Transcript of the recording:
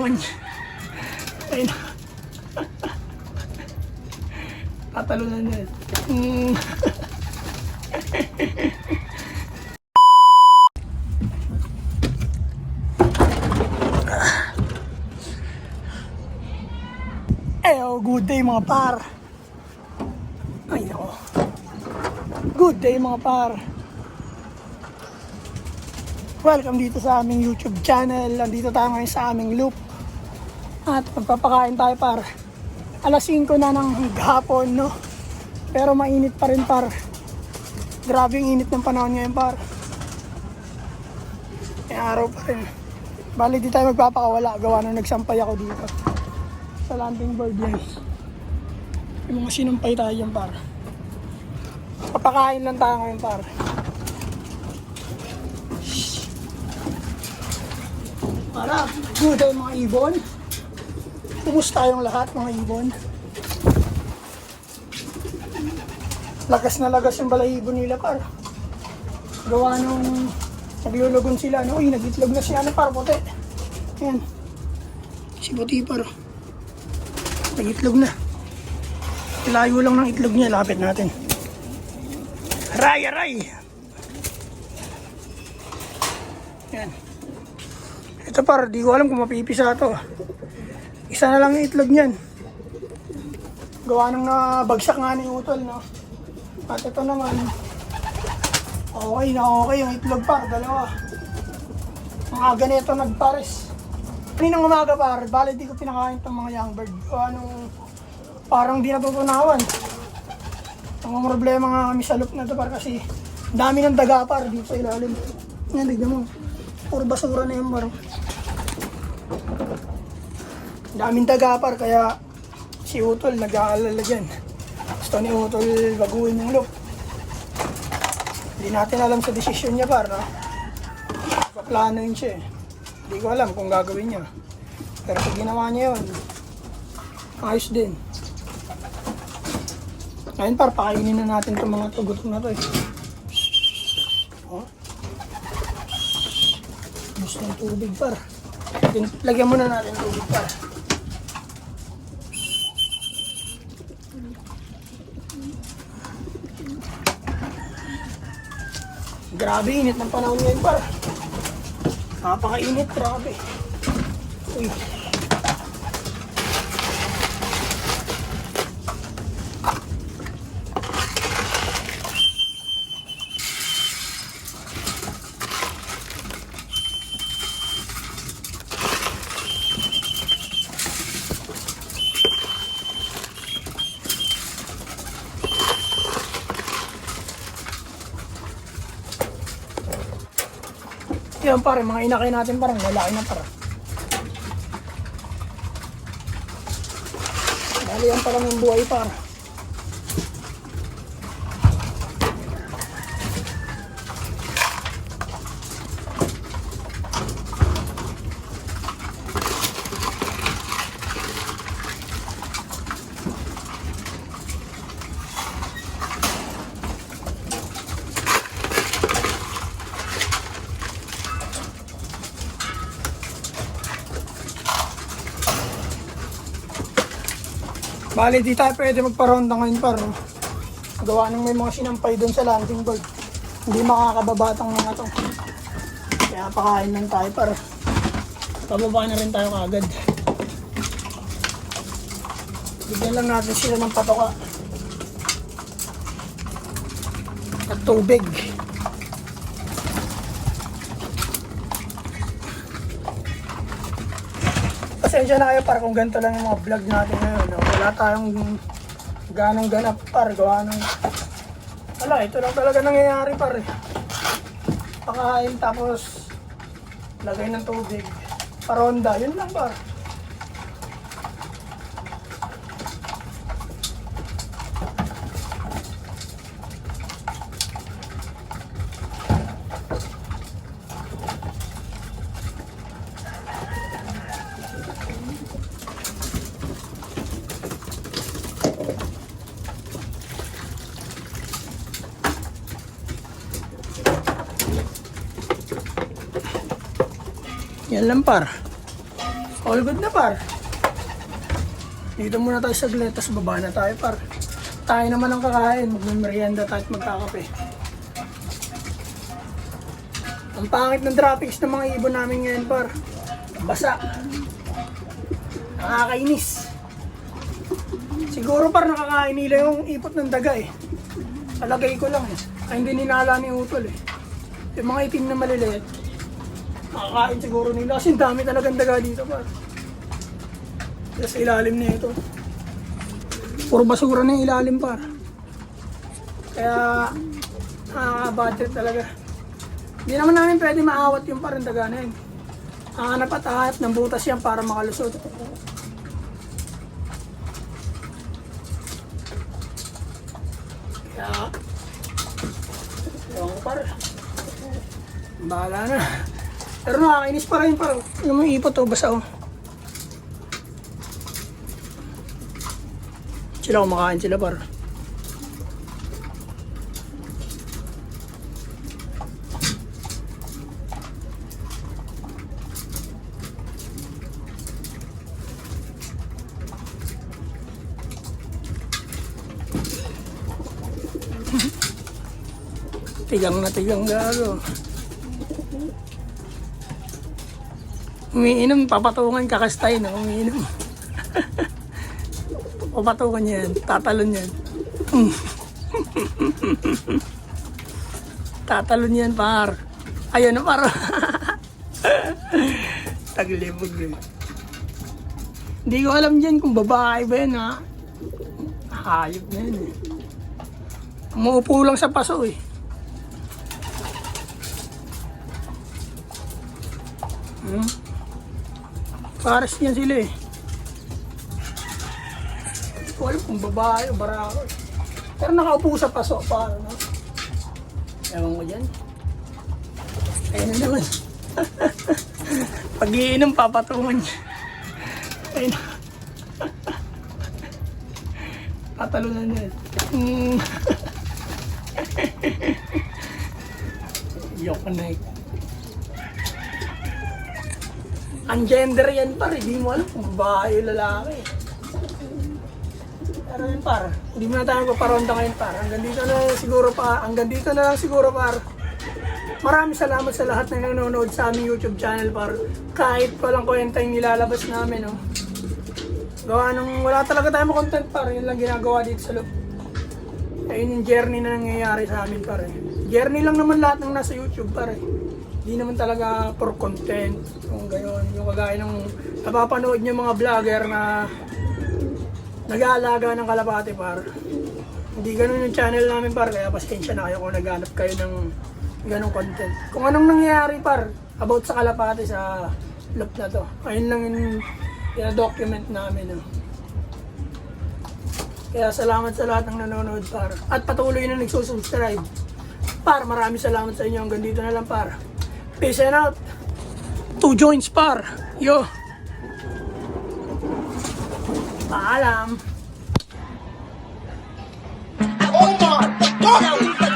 Tatalungan niya. Ayun. Tatalunan niya. Good day mga par. Ay nako. Good day mga par. Welcome dito sa aming YouTube channel. Nandito tayo ngayon sa aming loop. At magpapakain tayo par. Alas 5 na ng hapon, no? Pero mainit pa rin par. Grabe yung init ng panahon ngayon par. May araw pa rin. Bali di tayo magpapakawala. Gawa nung nagsampay ako dito sa landing board yan. Yung mga sinumpay tayo dyan par. Papakain lang tayo ngayon par. Para good day mga ibon. Kumusta yung lahat mga ibon? Lagas na lagas yung balahibo nila par. Gawa nung naglulugon sila, no? Uy, nag-itlog na siya, ano par, puti. Ayan. Si puti par. Nag-itlog na. Layo lang ng itlog niya, lapit natin. Aray, aray! Ayan. Ito par, di ko alam kung mapipisa ito. Isa na lang yung itlog niyan. Gawa nang nabagsak nga ni Utol, no? At ito naman, okay na okay yung itlog par, dalawa. Ang aga nito nagpares. Kaninang umaga par, bali di ko pinakain itong mga young bird. Parang di natutunawan. Ang problema nga kami sa loop na ito par kasi dami ng daga par dito sa ilalim. Yan, tignan mo. Puro basura na yung par. Daming daga par kaya si Utol nag-aalala dyan. Gusto ni Utol baguhin yung loop. Hindi natin alam sa desisyon niya par, no? Paplano yun siya eh. Hindi ko alam kung gagawin niya. Pero pag ginawa niya yun, ayos din. Ngayon par, pakainin na natin itong mga tugutom na to eh. Oh. Gusto ng tubig par. Lagyan muna natin tubig par. Grabe, init ng panahon ngayon par. Napakainit, grabe. Uy. Yan pare, mga inakay natin parang lalaki na para. Dali yan parang yung buhay para. Bali, di tayo pwede magparonda ngayon par. Gawa nang may mga sinampay doon sa landing board. Hindi makakababatang mga to. Kaya pakain lang tayo par. Pababa na rin tayo kagad. Bigyan lang natin sila ng patoka. At tubig. Pasensya na kayo par kung ganito lang yung mga vlog natin ngayon. No? Wala tayong ganong ganap par. Gawa ng... Wala, ito lang talaga nangyayari par eh. Pakain tapos lagay ng tubig. Paronda, yun lang par. Yan lang par. All good na par. Dito muna tayo saglit, tapos baba na tayo par. Tayo naman ang kakain, magmerienda tayo at magkakape. Ang pangit ng droppings ng mga ibon namin ngayon par. Basa. Nakakainis. Siguro par nakakain nila yung ipot ng daga eh. Palagay ko lang eh. Ay hindi ninala ni Utol eh. Yung mga itim na maliliit. Nakakain siguro nila kasi dami talagang daga dito par. Sa ilalim na ito. Puro basura na yung ilalim par. Kaya nakaka-budget talaga. Hindi naman namin pwede maawat yung parang daga na yun. Hanap at ahap ng butas yan para makalusot. Kaya, ewan ko par. Bahala na. Pero nakakainis pa rin par. Yung mga ipot o basa o. Sila kumakain sila par. Tigang na tigang gago. Umiinom, papatungan kakastay na umiinom. Papatungan yan, tatalon yan. Tatalon yan par. Ayun na par. Taglibog din. Hindi ko alam dyan kung babae ba yan ha. Hayop na yan eh. Umuupo lang sa paso eh. Pares niyan sila eh. Hindi ko alam kung babae o barako eh. Pero nakaupo sa paso pa, no? Ewan ko dyan. Ayun na naman. Pag-iinom, papatungan niya. Ayun na. Tatalunan niya. Yok na eh. Ang gender yan par, hindi mo alam kung babae o lalaki. Pero yan par, hindi mo na tayo paparonda ngayon par. Hanggang dito na lang siguro par. Maraming salamat sa lahat na nanonood sa aming YouTube channel par. Kahit walang kwenta yung nilalabas namin, no. Gawa nung wala talaga tayong content par, yun lang ginagawa dito sa loob. Ayun yung journey na nangyayari sa amin par eh. Journey lang naman lahat ng nasa YouTube par eh. Hindi naman talaga for content, kung gayon, yung kagaya ng napapanood nyo mga vlogger na nag-aalaga ng kalapati par. Hindi ganun yung channel namin par, kaya pasensya na kayo kung naghanap kayo ng ganong content. Kung anong nangyayari par, about sa kalapati sa loop na to, ayun lang yung document namin. No? Kaya salamat sa lahat ng nanonood par, at patuloy na nagsusubscribe. Par, maraming salamat sa inyo, hanggang dito na lang par. Peace and out. 2 joints par. Yo. Paalam. Oh my God!